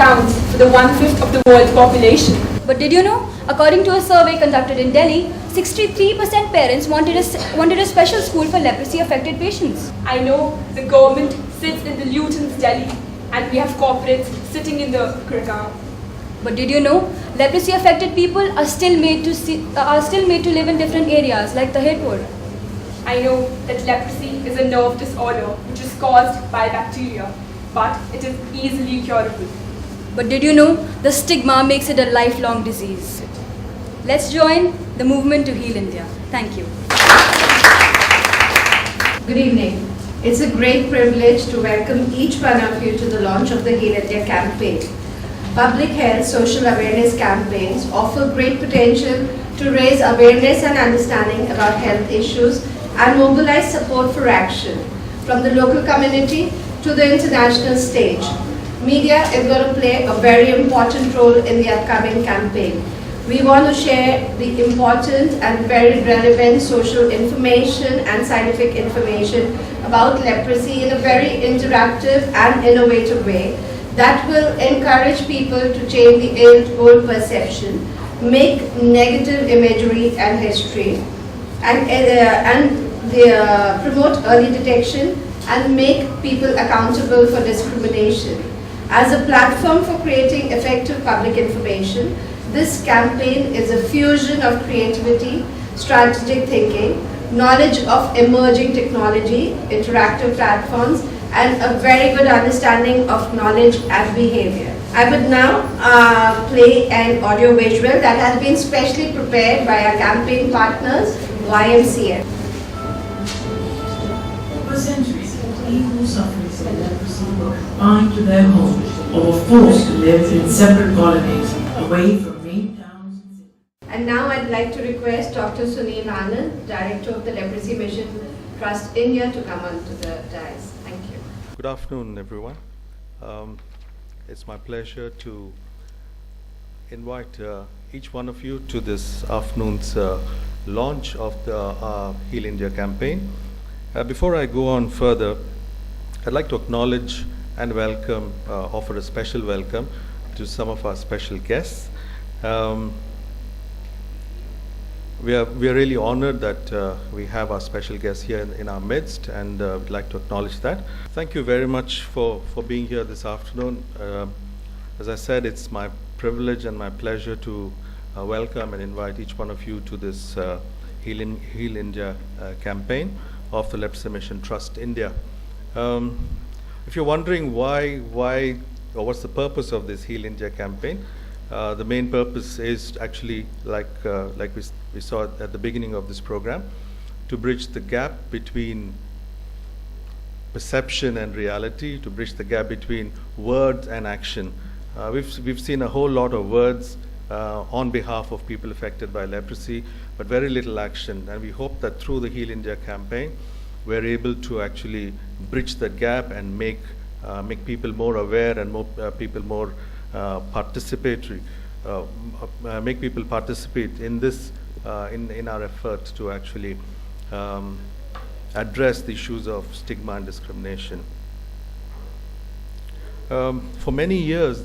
accounts for the 1/5 of the world's population. But did you know, according to a survey conducted in Delhi, 63% parents wanted a special school for leprosy-affected patients. I know the government sits in the Luton's Delhi and we have corporates sitting in the Gurgaon. But did you know, leprosy-affected people are still made to live in different areas, like the Tahirpur. I know that leprosy is a nerve disorder which is caused by bacteria, but it is easily curable. But did you know, the stigma makes it a lifelong disease. Let's join the movement to heal India. Thank you. Good evening. It's a great privilege to welcome each one of you to the launch of the Heal India campaign. Public health social awareness campaigns offer great potential to raise awareness and understanding about health issues and mobilize support for action from the local community to the international stage. Media is going to play a very important role in the upcoming campaign. We want to share the important and very relevant social information and scientific information about leprosy in a very interactive and innovative way that will encourage people to change the age-old perception, make negative imagery and history, and promote early detection and make people accountable for discrimination. As a platform for creating effective public information, this campaign is a fusion of creativity, strategic thinking, knowledge of emerging technology, interactive platforms, and a very good understanding of knowledge and behavior. I would now play an audio visual that has been specially prepared by our campaign partners, YMCA. For centuries, people suffering from leprosy were confined to their homes or were forced to live in separate colonies away from main towns and cities. And now I'd like to request Dr. Sunil Anand, Director of the Leprosy Mission Trust India, to come onto the dais. Thank you. Good afternoon, everyone. It's my pleasure to invite each one of you to this afternoon's launch of the Heal India campaign. Before I go on further, I'd like to acknowledge and welcome, offer a special welcome to some of our special guests. We are really honored that we have our special guests here in our midst, and we'd like to acknowledge that. Thank you very much for being here this afternoon. As I said, it's my privilege and my pleasure to welcome and invite each one of you to this Heal India campaign of the Leprosy Mission Trust India. If you're wondering why or what's the purpose of this Heal India campaign, the main purpose is actually, like we saw at the beginning of this program, to bridge the gap between perception and reality, to bridge the gap between words and action. We've seen a whole lot of words on behalf of people affected by leprosy, but very little action. And we hope that through the Heal India campaign, we're able to actually bridge that gap and make people more aware and people more participatory, make people participate in this, in our efforts to actually address the issues of stigma and discrimination. For many years,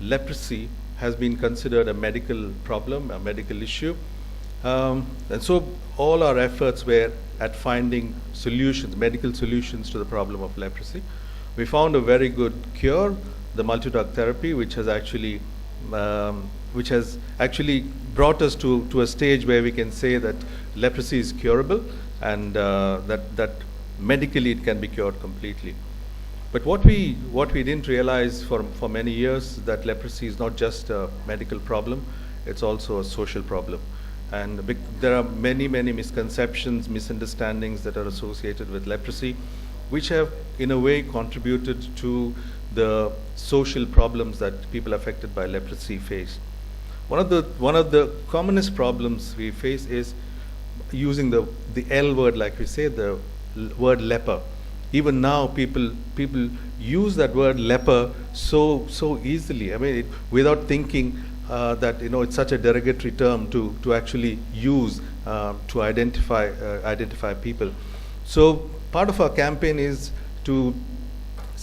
leprosy has been considered a medical problem, a medical issue. And so all our efforts were at finding solutions, medical solutions to the problem of leprosy. We found a very good cure, the multi-drug therapy, which has actually brought us to a stage where we can say that leprosy is curable, and that medically it can be cured completely. But what we didn't realize for many years, that leprosy is not just a medical problem, it's also a social problem. And there are many misconceptions, misunderstandings that are associated with leprosy, which have in a way contributed to the social problems that people affected by leprosy face. One of the commonest problems we face is using the L word, like we say, the word leper. Even now, people use that word leper so easily. I mean, without thinking that it's such a derogatory term to actually use to identify people. So part of our campaign is to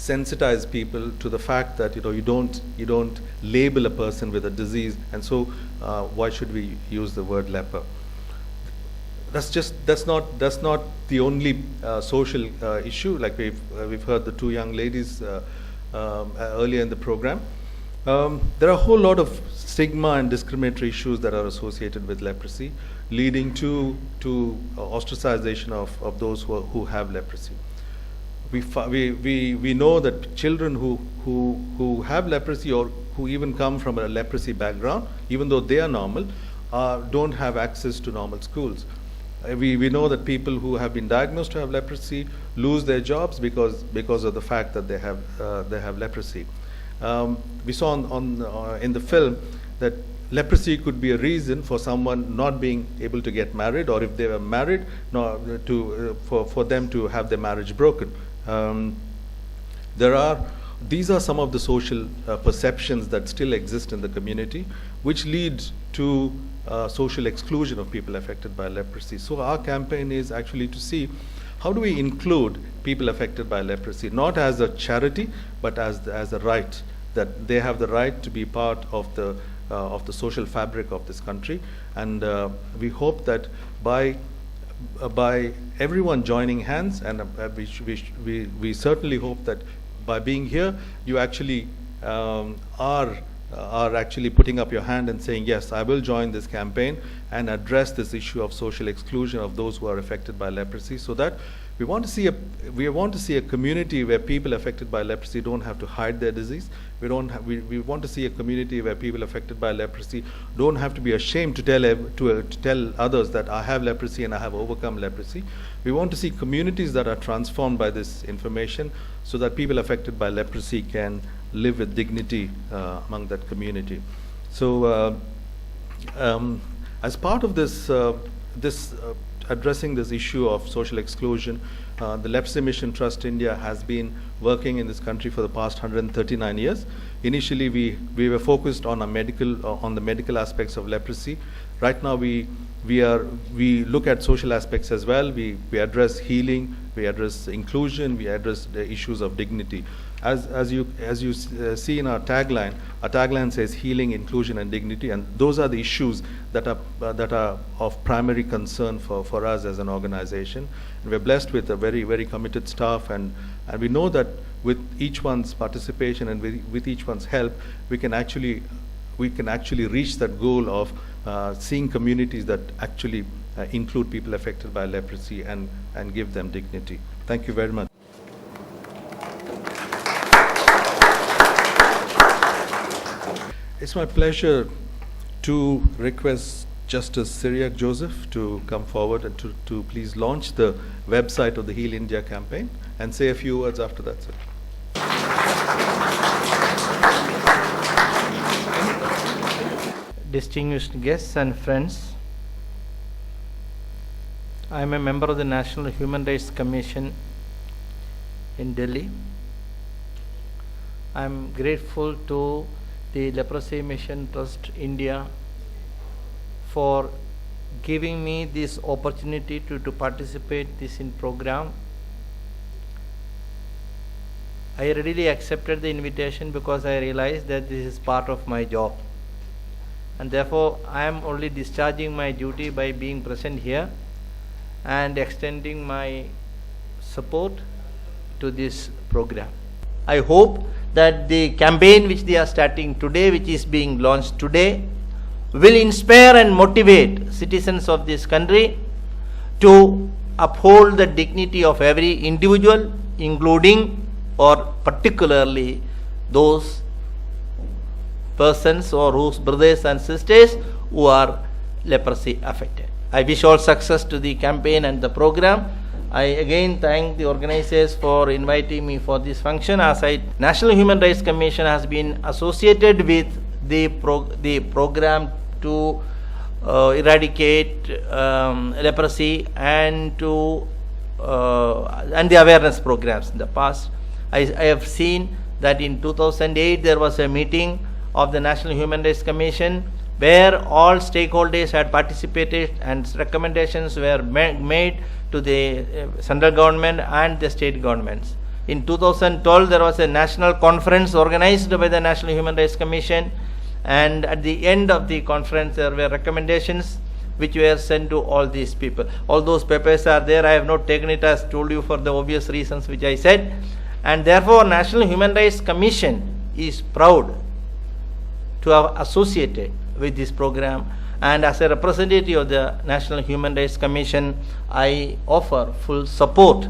sensitize people to the fact that you don't label a person with a disease, and so why should we use the word leper? That's not the only social issue. Like we've heard the two young ladies earlier in the program. There are a whole lot of stigma and discriminatory issues that are associated with leprosy, leading to ostracization of those who have leprosy. We know that children who have leprosy, or who even come from a leprosy background, even though they are normal, don't have access to normal schools. We know that people who have been diagnosed to have leprosy lose their jobs because of the fact that they have leprosy. We saw in the film that leprosy could be a reason for someone not being able to get married, or if they were married, for them to have their marriage broken. These are some of the social perceptions that still exist in the community, which lead to social exclusion of people affected by leprosy. So our campaign is actually to see how do we include people affected by leprosy, not as a charity, but as a right, that they have the right to be part of the social fabric of this country. And we hope that by everyone joining hands, and we certainly hope that by being here, you actually are actually putting up your hand and saying, yes, I will join this campaign and address this issue of social exclusion of those who are affected by leprosy, so that we want to see a community where people affected by leprosy don't have to hide their disease. We want to see a community where people affected by leprosy don't have to be ashamed to tell others that I have leprosy and I have overcome leprosy. We want to see communities that are transformed by this information, so that people affected by leprosy can live with dignity among that community. So as part of this addressing this issue of social exclusion, the Leprosy Mission Trust India has been working in this country for the past 139 years. Initially, we were focused on the medical aspects of leprosy. Right now, we look at social aspects as well. We address healing, we address inclusion, we address the issues of dignity. As you see in our tagline says healing, inclusion, and dignity, and those are the issues that are of primary concern for us as an organization. And we're blessed with a very, very committed staff, and we know that with each one's participation and with each one's help, we can actually reach that goal of seeing communities that actually include people affected by leprosy and give them dignity. Thank you very much. It's my pleasure to request Justice Cyriac Joseph to come forward and to please launch the website of the Heal India campaign and say a few words after that, sir. Distinguished guests and friends, I am a member of the National Human Rights Commission in Delhi. I am grateful to the Leprosy Mission Trust India for giving me this opportunity to participate in program. I readily accepted the invitation because I realized that this is part of my job, and therefore I am only discharging my duty by being present here and extending my support to this program. I hope that the campaign which they are starting today, which is being launched today, will inspire and motivate citizens of this country to uphold the dignity of every individual, including or particularly those persons or whose brothers and sisters who are leprosy affected. I wish all success to the campaign and the program. I again thank the organizers for inviting me for this function, as National Human Rights Commission has been associated with the program to eradicate leprosy and the awareness programs in the past. I have seen that in 2008 there was a meeting of the National Human Rights Commission where all stakeholders had participated and recommendations were made to the central government and the state governments. In 2012, there was a national conference organized by the National Human Rights Commission, and at the end of the conference, there were recommendations which were sent to all these people. All those papers are there. I have not taken it, as told you, for the obvious reasons which I said. And therefore, National Human Rights Commission is proud to have associated with this program. And as a representative of the National Human Rights Commission, I offer full support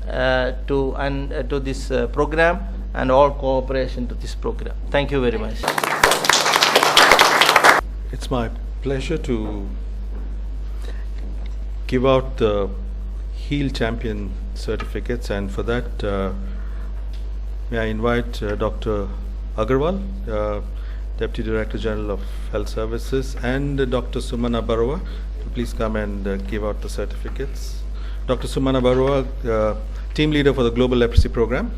to this program and all cooperation to this program. Thank you very much. It's my pleasure to give out the HEAL Champion certificates, and for that, may I invite Dr. Agarwal, Deputy Director General of Health Services, and Dr. Sumana Barua to please come and give out the certificates. Dr. Sumana Barua, Team Leader for the Global Leprosy Program.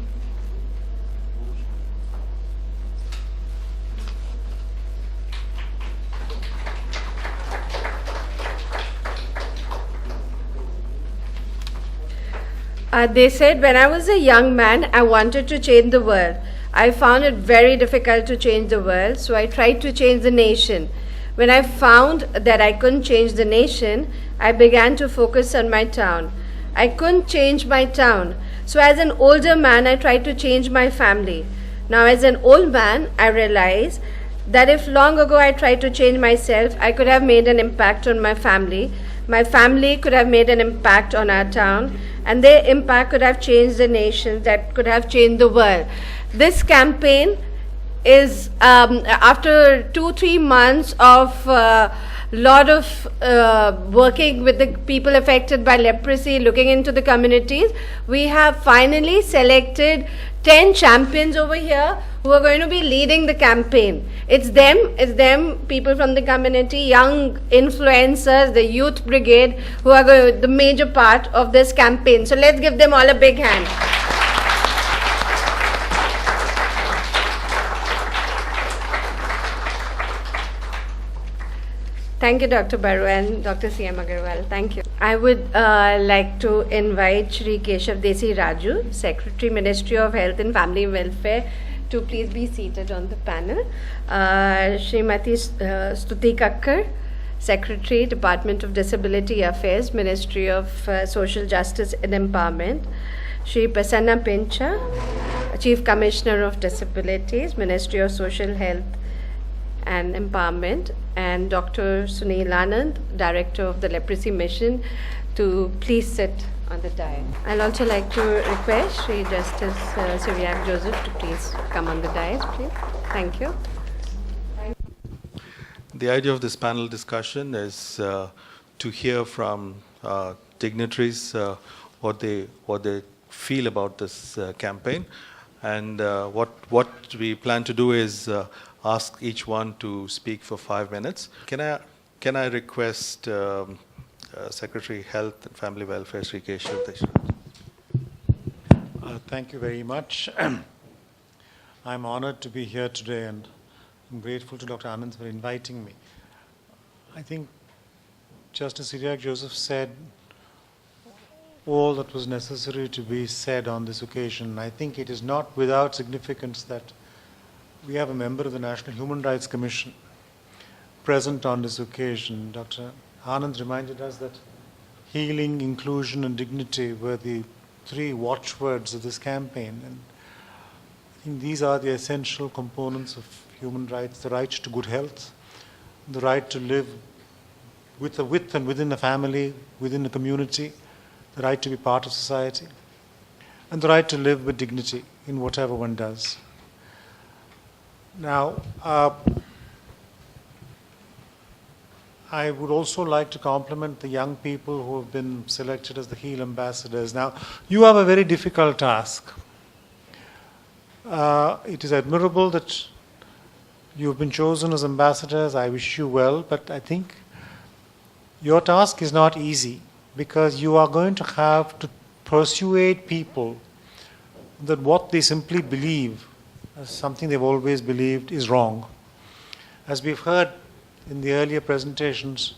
They said when I was a young man, I wanted to change the world. I found it very difficult to change the world, so I tried to change the nation. When I found that I couldn't change the nation, I began to focus on my town. I couldn't change my town, so as an older man, I tried to change my family. Now, as an old man, I realized that if long ago I tried to change myself, I could have made an impact on my family. My family could have made an impact on our town, and their impact could have changed the nation, that could have changed the world. This campaign is after 2-3 months of lot of working with the people affected by leprosy, looking into the communities, we have finally selected 10 champions over here who are going to be leading the campaign. It's them, people from the community, young influencers, the youth brigade, who are the major part of this campaign. So let's give them all a big hand. Thank you, Dr. Baru and Dr. C.M. Agarwal. Thank you. I would like to invite Shri Keshav Desi Raju, Secretary, Ministry of Health and Family Welfare, to please be seated on the panel. Srimati Stuti Kakkar, Secretary, Department of Disability Affairs, Ministry of Social Justice and Empowerment. Shri Prasanna Pincha, Chief Commissioner of Disabilities, Ministry of Social Health and Empowerment, and Dr. Sunil Anand, Director of the Leprosy Mission, to please sit on the dais. I'll also like to request Shri Justice Cyriac Joseph to please come on the dais, please. Thank you. The idea of this panel discussion is to hear from dignitaries what they feel about this campaign, and what we plan to do is ask each one to speak for 5 minutes. Can I request Secretary Health and Family Welfare, Sri Keshav Desi Raju. Thank you very much. I'm honored to be here today, and I'm grateful to Dr. Anand for inviting me. I think Justice Cyriac Joseph said all that was necessary to be said on this occasion. I think it is not without significance that we have a member of the National Human Rights Commission present on this occasion. Dr. Anand reminded us that healing, inclusion, and dignity were the 3 watchwords of this campaign. And I think these are the essential components of human rights: the right to good health, the right to live with and within a family, within a community, the right to be part of society, and the right to live with dignity in whatever one does. Now, I would also like to compliment the young people who have been selected as the HEAL ambassadors. Now, you have a very difficult task. It is admirable that you've been chosen as ambassadors. I wish you well, but I think your task is not easy, because you are going to have to persuade people that what they simply believe, something they've always believed, is wrong. As we've heard in the earlier presentations,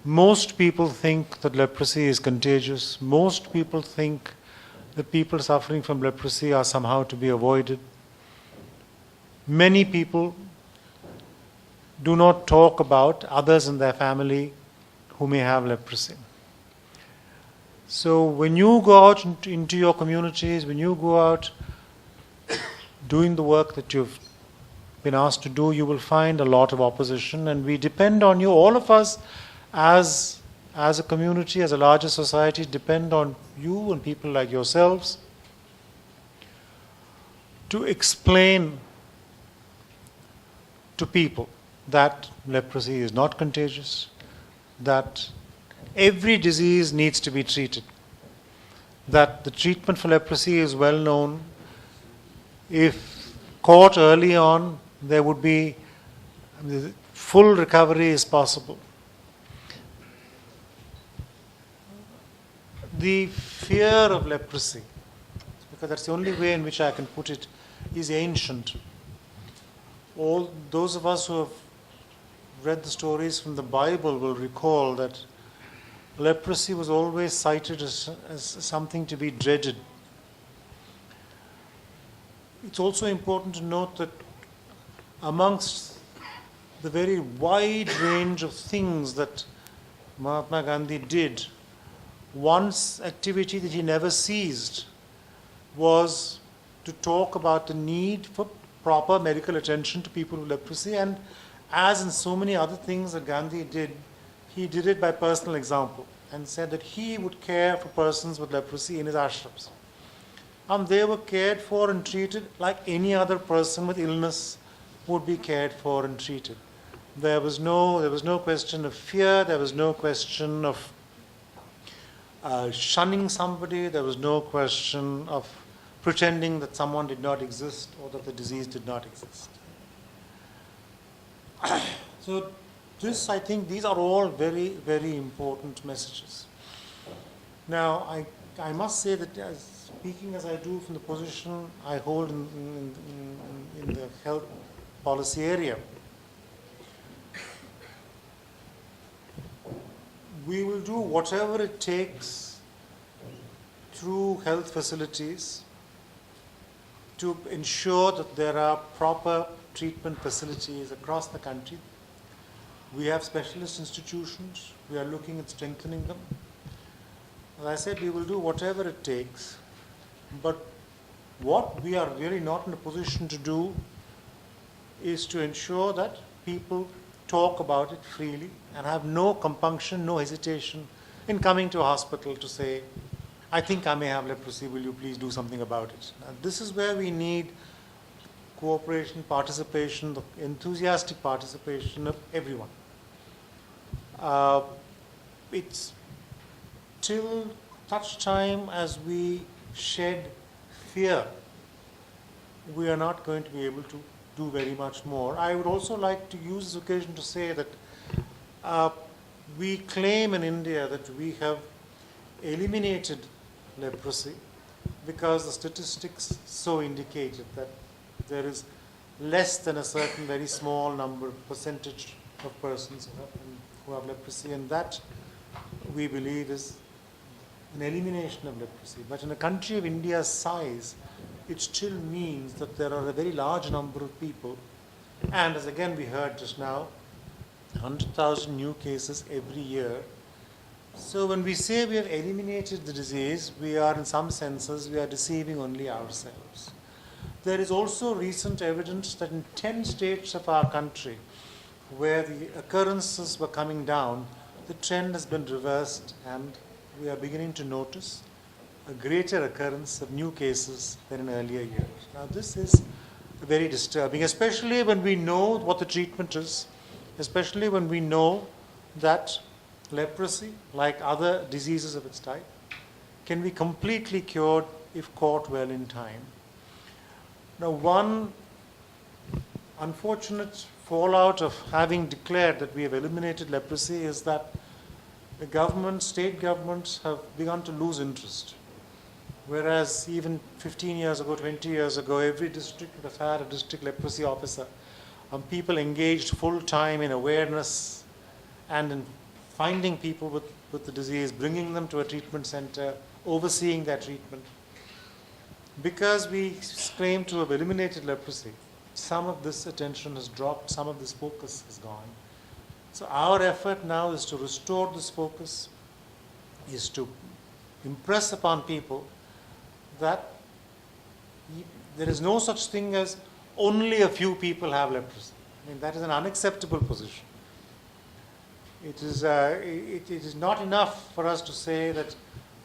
most people think that leprosy is contagious. Most people think that people suffering from leprosy are somehow to be avoided. Many people do not talk about others in their family who may have leprosy. So when you go out into your communities, when you go out doing the work that you've been asked to do, you will find a lot of opposition, and we depend on you. All of us as a community, as a larger society, depend on you and people like yourselves to explain to people that leprosy is not contagious, that every disease needs to be treated, that the treatment for leprosy is well known. If caught early on, there would be full recovery is possible. The fear of leprosy, because that's the only way in which I can put it, is ancient. All those of us who have read the stories from the Bible will recall that leprosy was always cited as something to be dreaded. It's also important to note that amongst the very wide range of things that Mahatma Gandhi did, one activity that he never ceased was to talk about the need for proper medical attention to people with leprosy. And as in so many other things that Gandhi did, he did it by personal example and said that he would care for persons with leprosy in his ashrams. And they were cared for and treated like any other person with illness would be cared for and treated. There was no question of fear, there was no question of shunning somebody, there was no question of pretending that someone did not exist or that the disease did not exist. So this, I think, these are all very, very important messages. Now, I must say that speaking as I do from the position I hold in the health policy area, we will do whatever it takes through health facilities to ensure that there are proper treatment facilities across the country. We have specialist institutions. We are looking at strengthening them. As I said, we will do whatever it takes. But what we are really not in a position to do is to ensure that people talk about it freely and have no compunction, no hesitation in coming to a hospital to say, I think I may have leprosy, will you please do something about it? Now, this is where we need cooperation, participation, the enthusiastic participation of everyone. It's till such time as we shed fear, we are not going to be able to do very much more. I would also like to use this occasion to say that we claim in India that we have eliminated leprosy because the statistics so indicated that there is less than a certain very small percentage of persons who have leprosy, and that we believe is an elimination of leprosy. But in a country of India's size, it still means that there are a very large number of people, and as again we heard just now, 100,000 new cases every year. So when we say we have eliminated the disease, we are in some senses, we are deceiving only ourselves. There is also recent evidence that in 10 states of our country where the occurrences were coming down, the trend has been reversed and we are beginning to notice a greater occurrence of new cases than in earlier years. Now this is very disturbing, especially when we know what the treatment is, especially when we know that leprosy, like other diseases of its type, can be completely cured if caught well in time. Now, one unfortunate fallout of having declared that we have eliminated leprosy is that the government, state governments have begun to lose interest. Whereas even 15 years ago, 20 years ago, every district would have had a district leprosy officer. People engaged full time in awareness and in finding people with the disease, bringing them to a treatment center, overseeing their treatment. because we claim to have eliminated leprosy, some of this attention has dropped, some of this focus has gone. So our effort now is to restore this focus, is to impress upon people that there is no such thing as only a few people have leprosy. I mean, that is an unacceptable position. It is not enough for us to say that,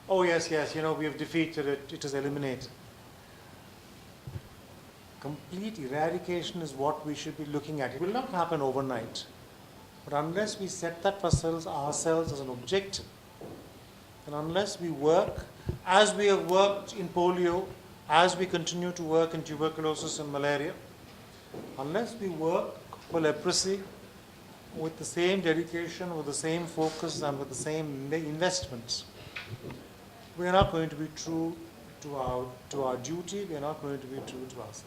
oh yes, we have defeated it, it is eliminated. Complete eradication is what we should be looking at. It will not happen overnight. But unless we set that for ourselves as an objective, and unless we work as we have worked in polio, as we continue to work in tuberculosis and malaria, unless we work for leprosy with the same dedication, with the same focus, and with the same investments, we are not going to be true to our duty, we are not going to be true to ourselves.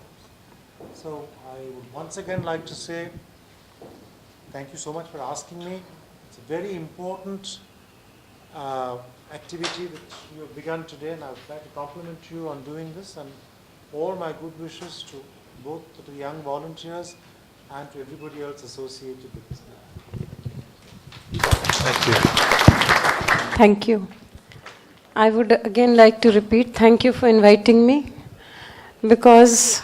So I would once again like to say thank you so much for asking me. It's a very important activity that you have begun today, and I would like to compliment you on doing this, and all my good wishes to both to the young volunteers and to everybody else associated with this. Thank you. Thank you. I would again like to repeat, thank you for inviting me, because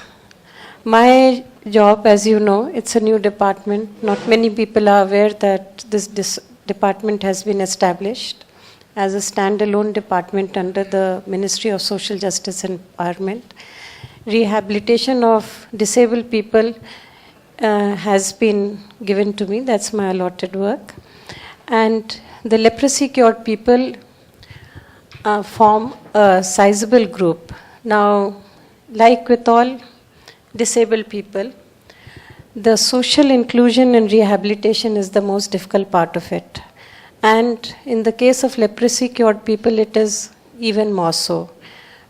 my job, as you know, it's a new department. Not many people are aware that this department has been established as a standalone department under the Ministry of Social Justice and Empowerment. Rehabilitation of disabled people has been given to me. That's my allotted work. And the leprosy cured people form a sizable group. Now, like with all disabled people, the social inclusion and rehabilitation is the most difficult part of it. And in the case of leprosy cured people, it is even more so.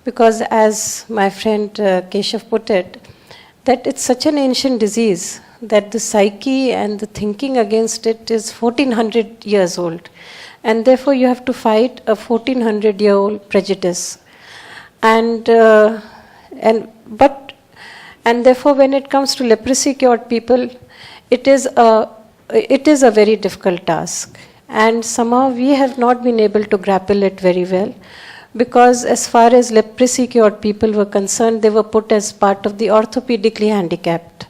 Because as my friend Keshav put it, that it's such an ancient disease that the psyche and the thinking against it is 1400 years old. And therefore you have to fight a 1400-year-old prejudice. And therefore when it comes to leprosy cured people, it is a very difficult task. And somehow we have not been able to grapple it very well, because as far as leprosy cured people were concerned, they were put as part of the orthopedically handicapped.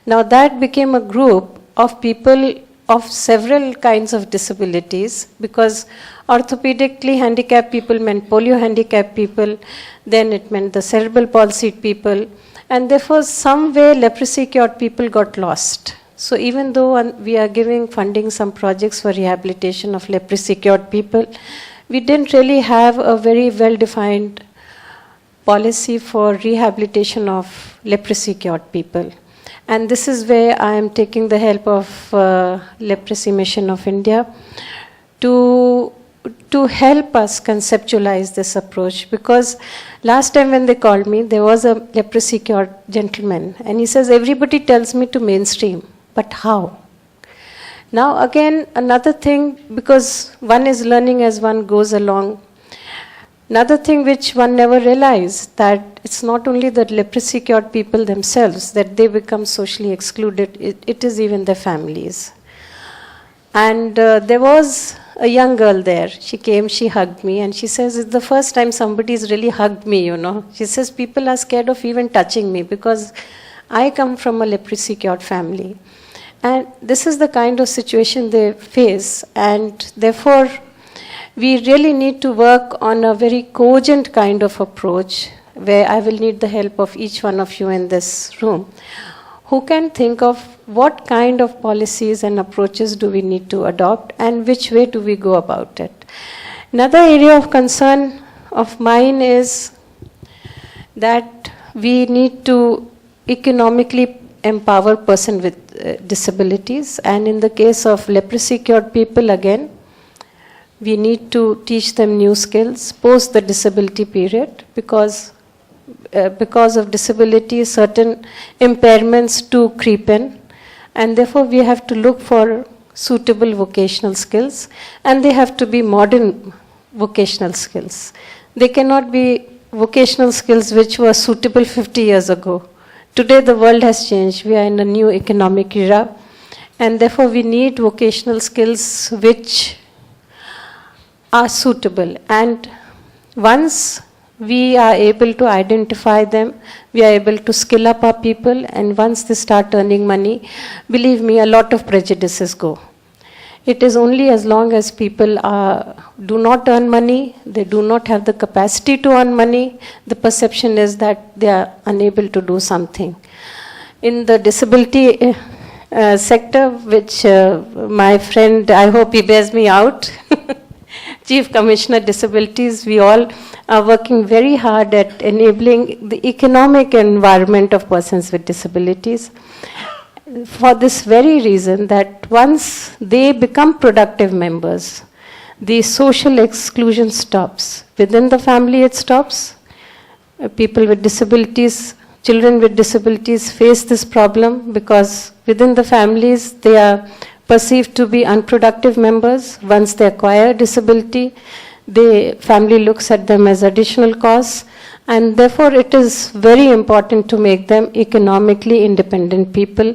Now that became a group of people of several kinds of disabilities, because orthopedically handicapped people meant polio handicapped people, then it meant the cerebral palsied people, and therefore some way leprosy cured people got lost. So even though we are giving funding some projects for rehabilitation of leprosy cured people, we didn't really have a very well-defined policy for rehabilitation of leprosy cured people. And this is where I am taking the help of Leprosy Mission of India to help us conceptualize this approach. Because last time when they called me, there was a leprosy cured gentleman, and he says, everybody tells me to mainstream, but how? Now again, another thing, because one is learning as one goes along, another thing which one never realized, that it's not only the leprosy cured people themselves that they become socially excluded, it is even their families. And there was a young girl there. She came, she hugged me, and she says, it's the first time somebody's really hugged me, you know. She says, people are scared of even touching me because I come from a leprosy cured family. And this is the kind of situation they face, and therefore we really need to work on a very cogent kind of approach, where I will need the help of each one of you in this room, who can think of what kind of policies and approaches do we need to adopt and which way do we go about it. Another area of concern of mine is that we need to economically empower person with disabilities, and in the case of leprosy cured people, again, we need to teach them new skills post the disability period, because of disability certain impairments too creep in, and therefore we have to look for suitable vocational skills, and they have to be modern vocational skills. They cannot be vocational skills which were suitable 50 years ago. Today the world has changed. We are in a new economic era, and therefore we need vocational skills which are suitable. And once we are able to identify them, we are able to skill up our people, and once they start earning money, believe me, a lot of prejudices go. It is only as long as people do not earn money, they do not have the capacity to earn money, the perception is that they are unable to do something. In the disability sector, which my friend, I hope he bears me out, Chief Commissioner Disabilities, we all are working very hard at enabling the economic environment of persons with disabilities. For this very reason, that once they become productive members, the social exclusion stops. Within the family it stops. People with disabilities, children with disabilities face this problem because within the families they are perceived to be unproductive members. Once they acquire disability, the family looks at them as additional costs, and therefore it is very important to make them economically independent people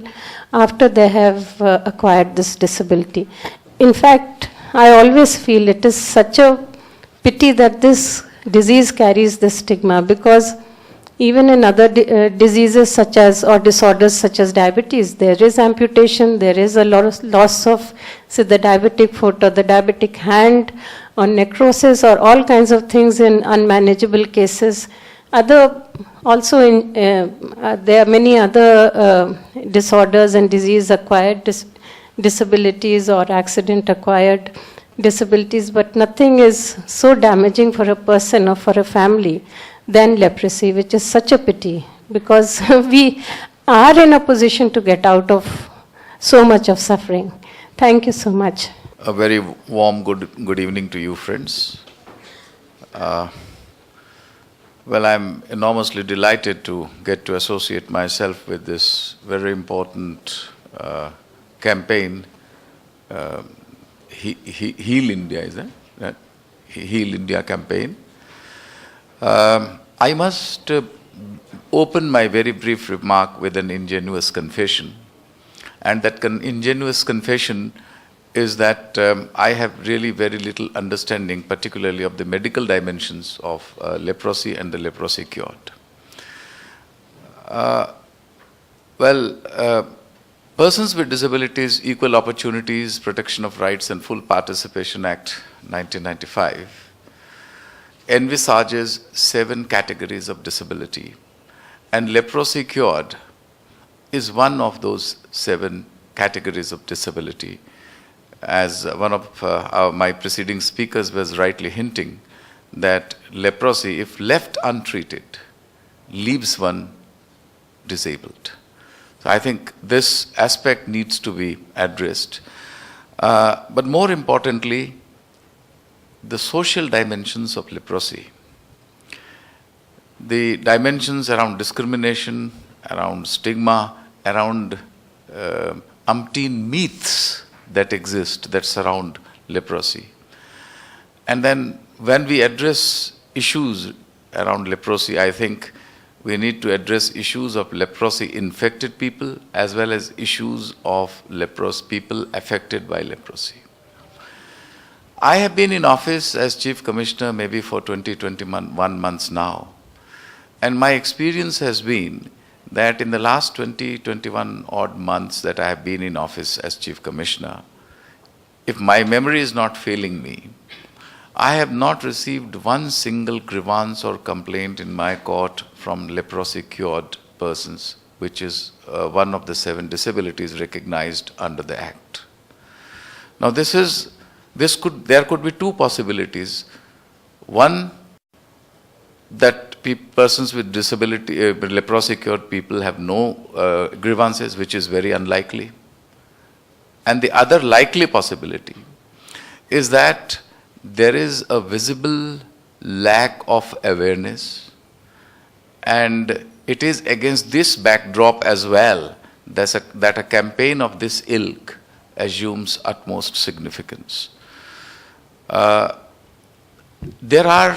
after they have acquired this disability. In fact, I always feel it is such a pity that this disease carries this stigma, because even in other diseases such as, or disorders such as diabetes, there is amputation, there is a lot of loss of, say, the diabetic foot or the diabetic hand, or necrosis, or all kinds of things in unmanageable cases. There are many other disorders and disease-acquired disabilities or accident-acquired disabilities, but nothing is so damaging for a person or for a family than leprosy, which is such a pity, because we are in a position to get out of so much of suffering. Thank you so much. A very warm good evening to you, friends. Well, I'm enormously delighted to get to associate myself with this very important campaign, Heal India, is that? Heal India campaign. I must open my very brief remark with an ingenuous confession. And that ingenuous confession is that I have really very little understanding, particularly of the medical dimensions of leprosy and the leprosy cured. Persons with Disabilities, Equal Opportunities, Protection of Rights and Full Participation Act 1995 envisages 7 categories of disability, and leprosy cured is one of those 7 categories of disability. As one of my preceding speakers was rightly hinting, that leprosy, if left untreated, leaves one disabled. So I think this aspect needs to be addressed. But more importantly, the social dimensions of leprosy, the dimensions around discrimination, around stigma, around umpteen myths that exist, that surround leprosy. And then when we address issues around leprosy, I think we need to address issues of leprosy-infected people as well as issues of people affected by leprosy. I have been in office as Chief Commissioner maybe for 21 months now, and my experience has been that in the last 21 odd months that I have been in office as Chief Commissioner, if my memory is not failing me, I have not received one single grievance or complaint in my court from leprosy cured persons, which is one of the 7 disabilities recognized under the Act. Now there could be 2 possibilities. One, that persons with disability, leprosy cured people have no grievances, which is very unlikely. And the other likely possibility is that there is a visible lack of awareness, and it is against this backdrop as well that a campaign of this ilk assumes utmost significance. There are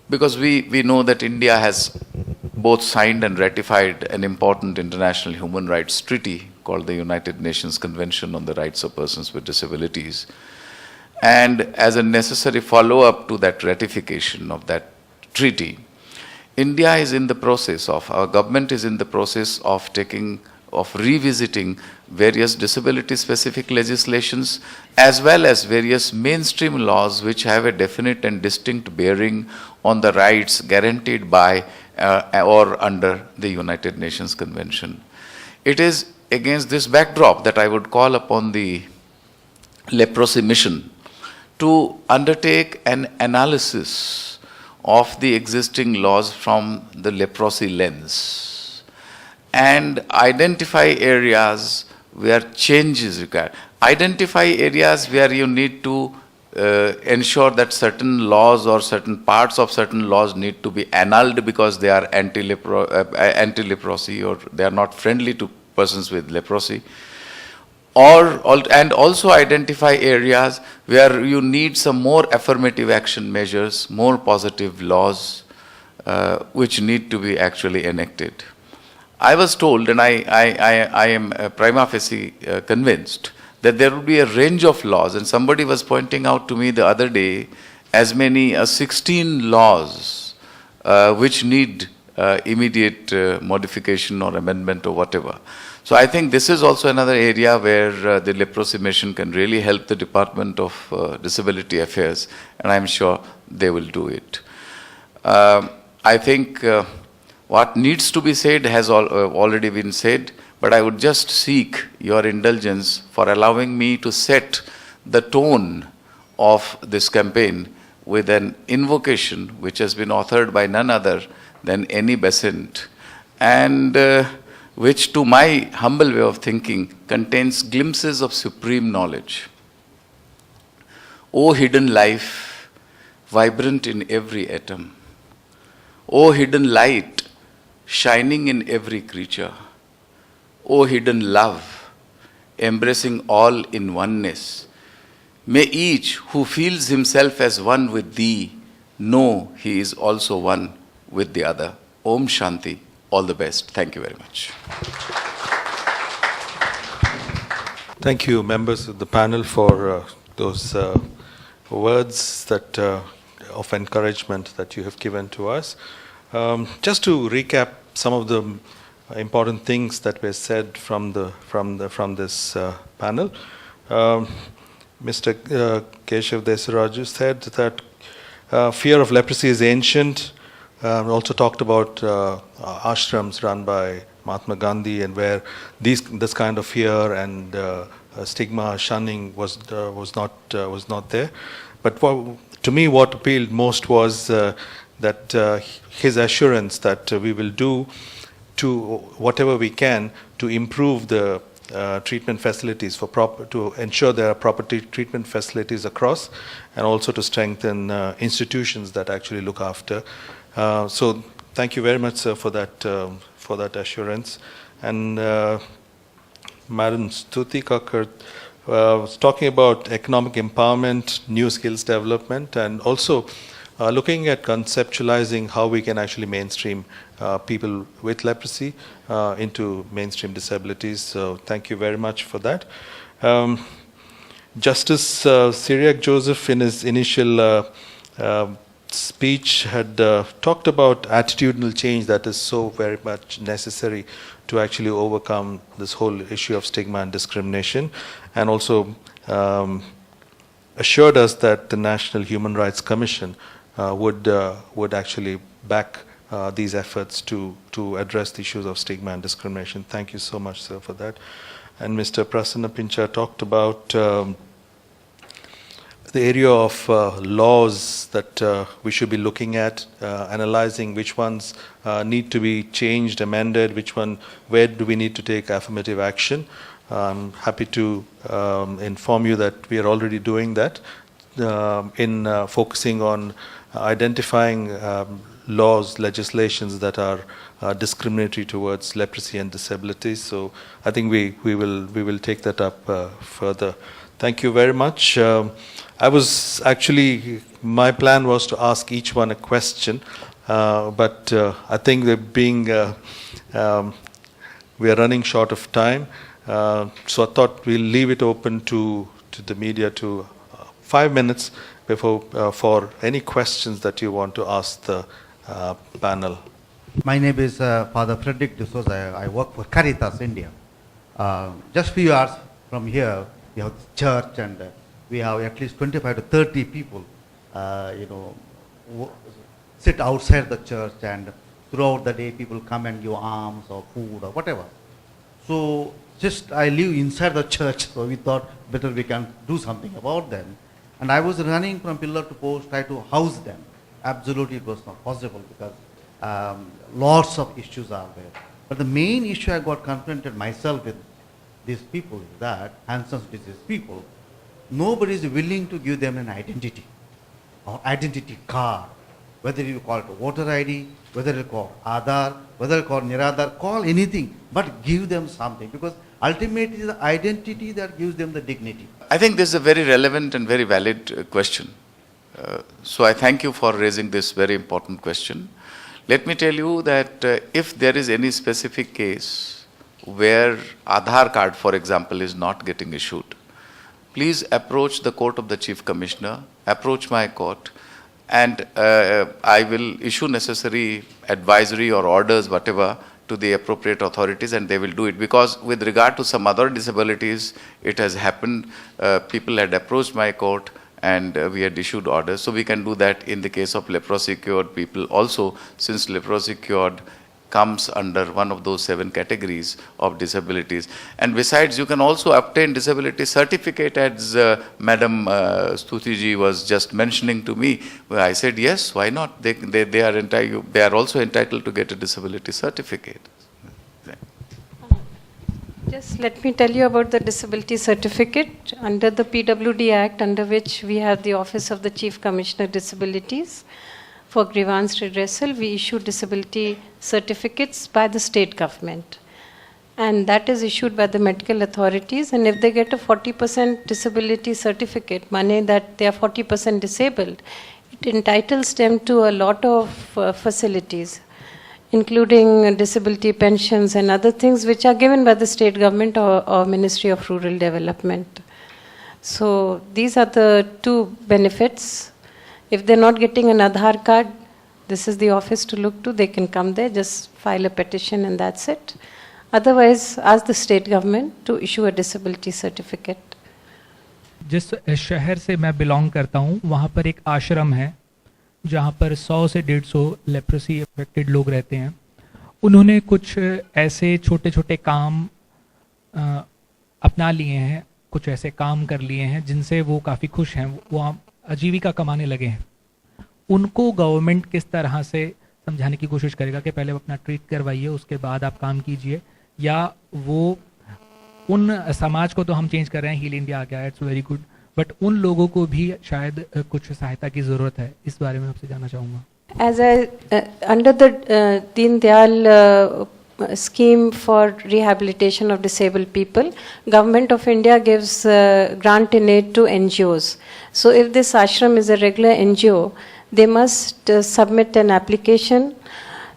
because we know that India has both signed and ratified an important international human rights treaty called the United Nations Convention on the Rights of Persons with Disabilities. And as a necessary follow-up to that ratification of that treaty, India is in the process of, our government is in the process of revisiting various disability-specific legislations as well as various mainstream laws which have a definite and distinct bearing on the rights guaranteed by or under the United Nations Convention. It is against this backdrop that I would call upon the Leprosy Mission to undertake an analysis of the existing laws from the leprosy lens and identify areas where change is required. Identify areas where you need to ensure that certain laws or certain parts of certain laws need to be annulled because they are anti-leprosy or they are not friendly to persons with leprosy. And also identify areas where you need some more affirmative action measures, more positive laws, which need to be actually enacted. I was told, and I am prima facie convinced, that there will be a range of laws, and somebody was pointing out to me the other day as many as 16 laws which need immediate modification or amendment or whatever. So I think this is also another area where the Leprosy Mission can really help the Department of Disability Affairs, and I'm sure they will do it. I think what needs to be said has already been said, but I would just seek your indulgence for allowing me to set the tone of this campaign with an invocation which has been authored by none other than Annie Besant, and which, to my humble way of thinking, contains glimpses of supreme knowledge. O hidden life, vibrant in every atom. O hidden light, shining in every creature. O hidden love, embracing all in oneness. May each who feels himself as one with thee know he is also one with the other. Om Shanti. All the best. Thank you very much. Thank you, members of the panel, for those words that of encouragement that you have given to us. Just to recap some of the important things that were said from this panel. Mr. Keshav Desaraju said that fear of leprosy is ancient. Also talked about ashrams run by Mahatma Gandhi, and where this kind of fear and stigma, shunning was not there. But to me, what appealed most was that his assurance that we will do to whatever we can to improve the treatment facilities to ensure there are proper treatment facilities across, and also to strengthen institutions that actually look after. So thank you very much, sir, for that assurance. And Madam Stuti Kakkar was talking about economic empowerment, new skills development, and also looking at conceptualizing how we can actually mainstream people with leprosy into mainstream disabilities. So thank you very much for that. Justice Cyriac Joseph, in his initial speech, had talked about attitudinal change that is so very much necessary to actually overcome this whole issue of stigma and discrimination, and also assured us that the National Human Rights Commission would actually back these efforts to address the issues of stigma and discrimination. Thank you so much, sir, for that. And Mr. Prasanna Pincha talked about the area of laws that we should be looking at, analyzing which ones need to be changed, amended, where do we need to take affirmative action. I'm happy to inform you that we are already doing that in focusing on identifying laws, legislations that are discriminatory towards leprosy and disabilities. So I think we will take that up further. Thank you very much. My plan was to ask each one a question, but I think that being we are running short of time, so I thought we'll leave it open to the media to 5 minutes before for any questions that you want to ask the panel. My name is Father Frederick D'Souza. I work for Caritas India. Just few hours from here, we have church, and we have at least 25 to 30 people, sit outside the church, and throughout the day people come and give alms or food or whatever. So just I live inside the church, so we thought better we can do something about them. And I was running from pillar to post, try to house them. Absolutely it was not possible because lots of issues are there. But the main issue I got confronted myself with these people is that Hansen's disease people, nobody is willing to give them an identity or identity card, whether you call it voter ID, whether you call Aadhaar, whether you call Niradhar, call anything, but give them something, because ultimately the identity that gives them the dignity. I think this is a very relevant and very valid question. So I thank you for raising this very important question. Let me tell you that if there is any specific case where Aadhaar card, for example, is not getting issued, please approach the court of the Chief Commissioner, approach my court, and I will issue necessary advisory or orders, whatever, to the appropriate authorities, and they will do it. Because with regard to some other disabilities, it has happened, people had approached my court and we had issued orders. So we can do that in the case of leprosy cured people also, since leprosy cured comes under one of those 7 categories of disabilities. And besides, you can also obtain disability certificate, as Madam Stuti was just mentioning to me. Well, I said, yes, why not? They are also entitled to get a disability certificate. Just let me tell you about the disability certificate. Under the PWD Act, under which we have the Office of the Chief Commissioner Disabilities, for grievance redressal, we issue disability certificates by the state government. And that is issued by the medical authorities. And if they get a 40% disability certificate, meaning that they are 40% disabled, it entitles them to a lot of facilities, including disability pensions and other things which are given by the state government or Ministry of Rural Development. So these are the 2 benefits. If they're not getting an Aadhaar card, this is the office to look to. They can come there, just file a petition and that's it. Otherwise, ask the state government to issue a disability certificate. जिस शहर से मैं belong करता हूँ, वहाँ पर एक आश्रम है जहाँ पर 100 से 150 लेप्रोसी अफेक्टेड लोग रहते हैं. उन्होंने कुछ ऐसे छोटे छोटे काम अपना लिए हैं, कुछ ऐसे काम कर लिए हैं जिनसे वो काफ़ी खुश हैं, वो आजीविका कमाने लगे हैं. उनको गवर्नमेंट किस तरह से समझाने की कोशिश करेगा कि पहले अपना ट्रीट करवाइए, उसके बाद आप काम कीजिए, या वो उन समाज को तो हम चेंज कर रहे हैं, हील इंडिया आ गया, इट्स वेरी गुड, बट उन लोगों को भी शायद कुछ सहायता की ज़रूरत है. इस बारे में आपसे जानना चाहूँगा. As under the Deen Dayal scheme for rehabilitation of disabled people, Government of India gives grant in aid to NGOs. So if this ashram is a regular NGO, they must submit an application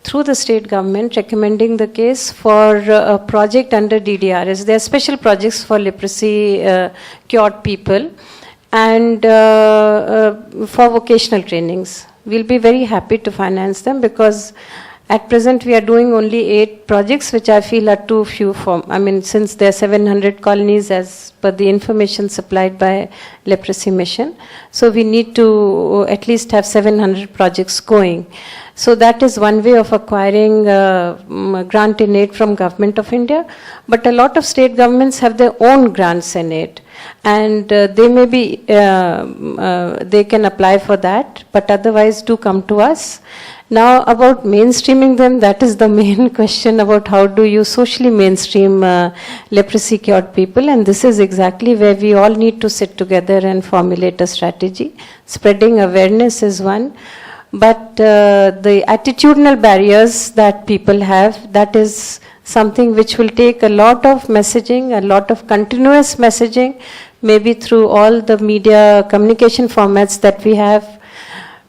through the state government recommending the case for a project under DDRS. There are special projects for leprosy cured people and for vocational trainings. We'll be very happy to finance them because at present we are doing only 8 projects, which I feel are too few for, since there are 700 colonies as per the information supplied by Leprosy Mission. So we need to at least have 700 projects going. So that is one way of acquiring grant in aid from Government of India. But a lot of state governments have their own grants in aid. And they may be, they can apply for that, but otherwise do come to us. Now about mainstreaming them, that is the main question about how do you socially mainstream leprosy cured people, and this is exactly where we all need to sit together and formulate a strategy. Spreading awareness is one. But the attitudinal barriers that people have, that is something which will take a lot of messaging, a lot of continuous messaging, maybe through all the media communication formats that we have,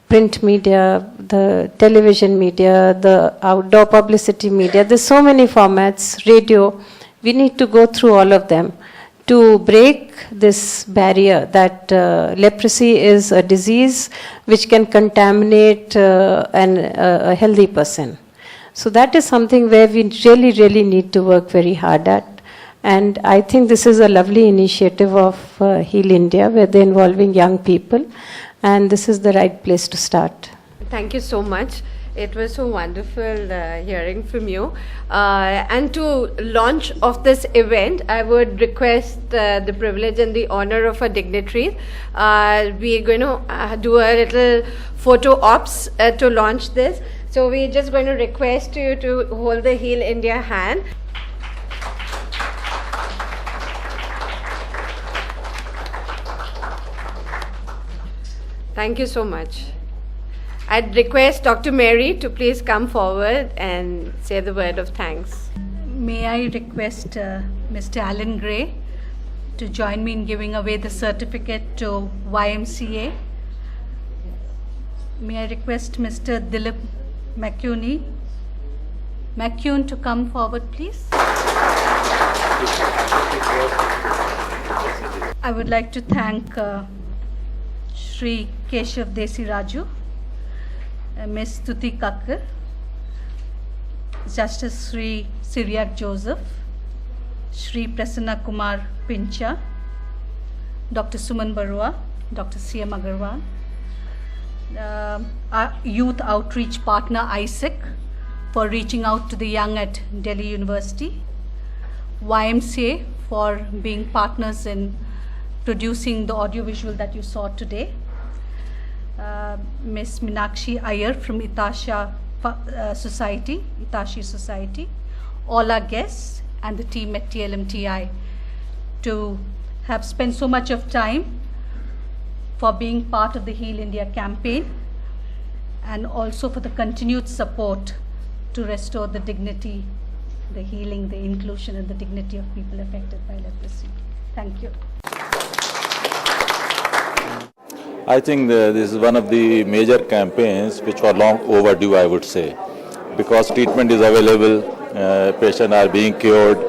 print media, the television media, the outdoor publicity media. There's so many formats, radio. We need to go through all of them to break this barrier that leprosy is a disease which can contaminate a healthy person. So that is something where we really need to work very hard at. And I think this is a lovely initiative of Heal India, where they're involving young people, and this is the right place to start. Thank you so much. It was so wonderful hearing from you. And to launch of this event, I would request the privilege and the honor of a dignitary. We're going to do a little photo ops to launch this. So we're just going to request you to hold the Heal India hand. Thank you so much. I'd request Dr. Mary to please come forward and say the word of thanks. May I request Mr. Alan Gray to join me in giving away the certificate to YMCA. May I request Mr. Dilip McCune to come forward, please. I would like to thank Shri Keshav Desi Raju, Ms. Tuti Kakkar, Justice Shri Syriac Joseph, Shri Prasanna Kumar Pincha, Dr. Suman Barua, Dr. C.M. Agarwal, our youth outreach partner ISIC for reaching out to the young at Delhi University, YMCA for being partners in producing the audiovisual that you saw today, Ms. Minakshi Iyer from Itashi Society, all our guests and the team at TLMTI to have spent so much of time for being part of the Heal India campaign, and also for the continued support to restore the dignity, the healing, the inclusion and the dignity of people affected by leprosy. Thank you. I think this is one of the major campaigns which were long overdue, I would say, because treatment is available, patients are being cured,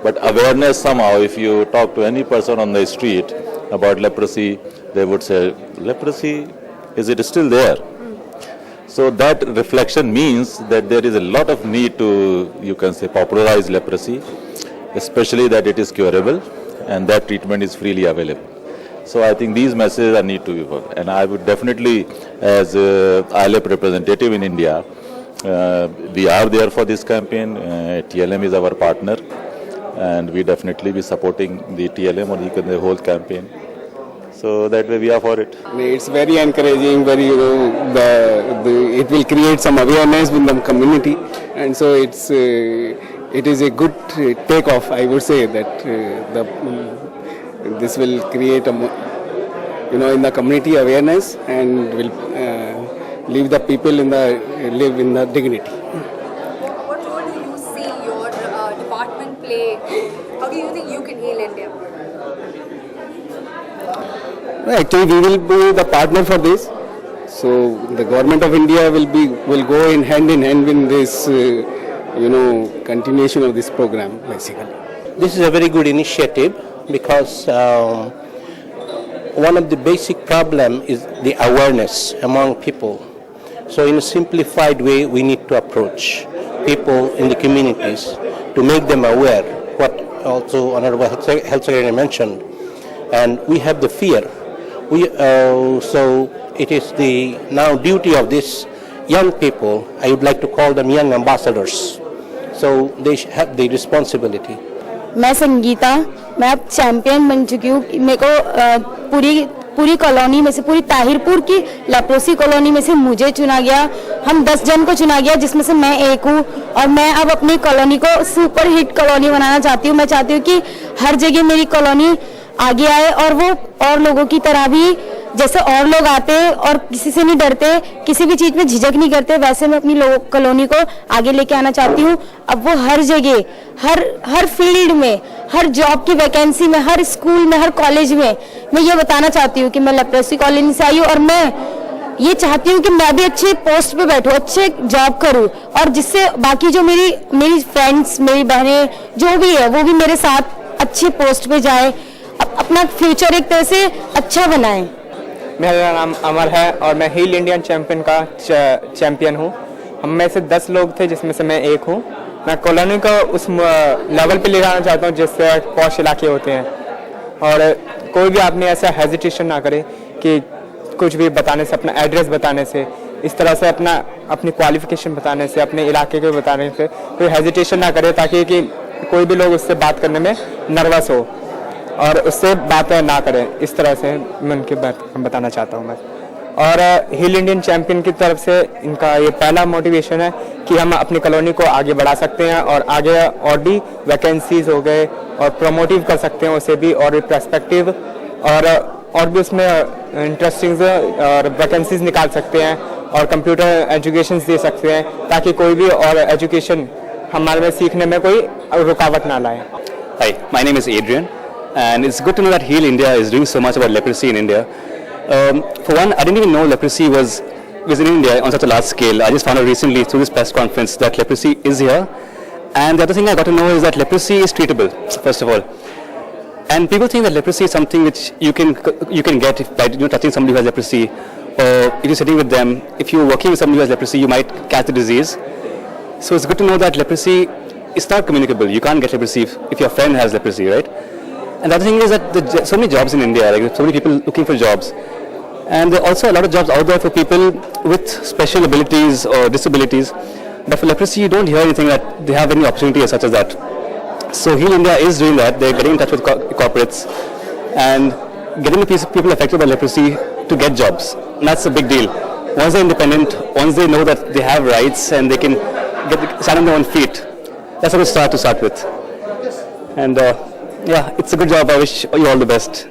but awareness somehow, if you talk to any person on the street about leprosy, they would say, leprosy, is it still there? So that reflection means that there is a lot of need to, you can say, popularize leprosy, especially that it is curable and that treatment is freely available. So I think these messages need to be worked. And I would definitely, as ILEP representative in India, we are there for this campaign. TLM is our partner, and we definitely be supporting the TLM or even the whole campaign. So that way we are for it. It's very encouraging, it will create some awareness in the community, and so it is a good takeoff. I would say that this will create in the community awareness and will leave the people live in the dignity. What role do you see your department play? How do you think you can heal India? Actually, we will be the partner for this. So the government of India will go in hand with this, continuation of this program, basically. This is a very good initiative because one of the basic problem is the awareness among people. So in a simplified way, we need to approach people in the communities to make them aware, what also Honorable Health Secretary mentioned. And we have the fear. So it is the now duty of these young people, I would like to call them young ambassadors. So they have the responsibility. मैं संगीता, मैं अब champion बन चुकी हूँ। मेरे को पूरी colony में से, पूरी ताहिरपुर की लेप्रोसी कॉलोनी में से मुझे चुना गया। हम 10 जन को चुना गया, जिसमें से मैं एक हूँ, और मैं अब अपनी कॉलोनी को सुपर हिट कॉलोनी बनाना चाहती हूँ। मैं चाहती हूँ कि हर जगह मेरी कॉलोनी आगे आए और वो और लोगों की तरह भी जैसे और लोग आते और किसी से नहीं डरते, किसी भी चीज़ में झिझक नहीं करते, वैसे मैं अपनी कॉलोनी को आगे लेके आना चाहती हूँ। अब वो हर जगह, हर फील्ड में, हर जॉब की वैकेंसी में, हर स्कूल में, हर कॉलेज में मैं ये बताना चाहती हूँ कि मैं लेप्रोसी कॉलोनी से आई हूँ और मैं ये चाहती हूँ कि मैं भी अच्छे पोस्ट पे बैठूँ, अच्छे जॉब करूँ, और जिससे बाकी जो मेरी फ्रेंड्स, मेरी बहनें जो भी है वो भी मेरे साथ अच्छे पोस्ट पे जाए, अपना फ्यूचर एक तरह से अच्छा बनाए। मेरा नाम अमर है और मैं हील इंडियन चैंपियन का चैंपियन हूँ। हम में से 10 लोग थे जिसमें से मैं एक हूँ। मैं कॉलोनी को उस लेवल पे ले जाना चाहता हूँ जिससे पॉश इलाके होते हैं, और कोई भी आदमी ऐसा हेजिटेशन ना करे कि कुछ भी बताने से, अपना एड्रेस बताने से, इस तरह से अपनी क्वालिफिकेशन बताने से, अपने इलाके के बताने से कोई हेजिटेशन ना करे, ताकि कि कोई भी लोग उससे बात करने में नर्वस हो और उससे बातें ना करें। इस तरह से मैं उनकी बात बताना चाहता हूँ मैं। और हील इंडियन चैंपियन की तरफ से इनका ये पहला मोटिवेशन है कि हम अपनी कॉलोनी को आगे बढ़ा सकते हैं और आगे और भी वैकेंसीज हो गए और प्रमोटिव कर सकते हैं उसे भी, और पर्सपेक्टिव और भी उसमें इंटरेस्टिंग और वैकेंसीज निकाल सकते हैं और कंप्यूटर एजुकेशन दे सकते हैं, ताकि कोई भी और एजुकेशन हमारे में सीखने में कोई रुकावट ना लाए। Hi, my name is Adrian, and it's good to know that Heal India is doing so much about leprosy in India. For one, I didn't even know leprosy was in India on such a large scale. I just found out recently through this press conference that leprosy is here. And the other thing I got to know is that leprosy is treatable, first of all. And people think that leprosy is something which you can get by touching somebody who has leprosy, or if you're sitting with them. If you're working with somebody who has leprosy, you might catch the disease. So it's good to know that leprosy is not communicable. You can't get leprosy if your friend has leprosy, right? And the other thing is that so many jobs in India, like so many people looking for jobs. And there are also a lot of jobs out there for people with special abilities or disabilities. But for leprosy, you don't hear anything that they have any opportunity as such as that. So Heal India is doing that. They're getting in touch with corporates and getting the people affected by leprosy to get jobs. And that's a big deal. Once they're independent, once they know that they have rights and they can stand on their own feet, that's a good start to start with. And yeah, it's a good job. I wish you all the best.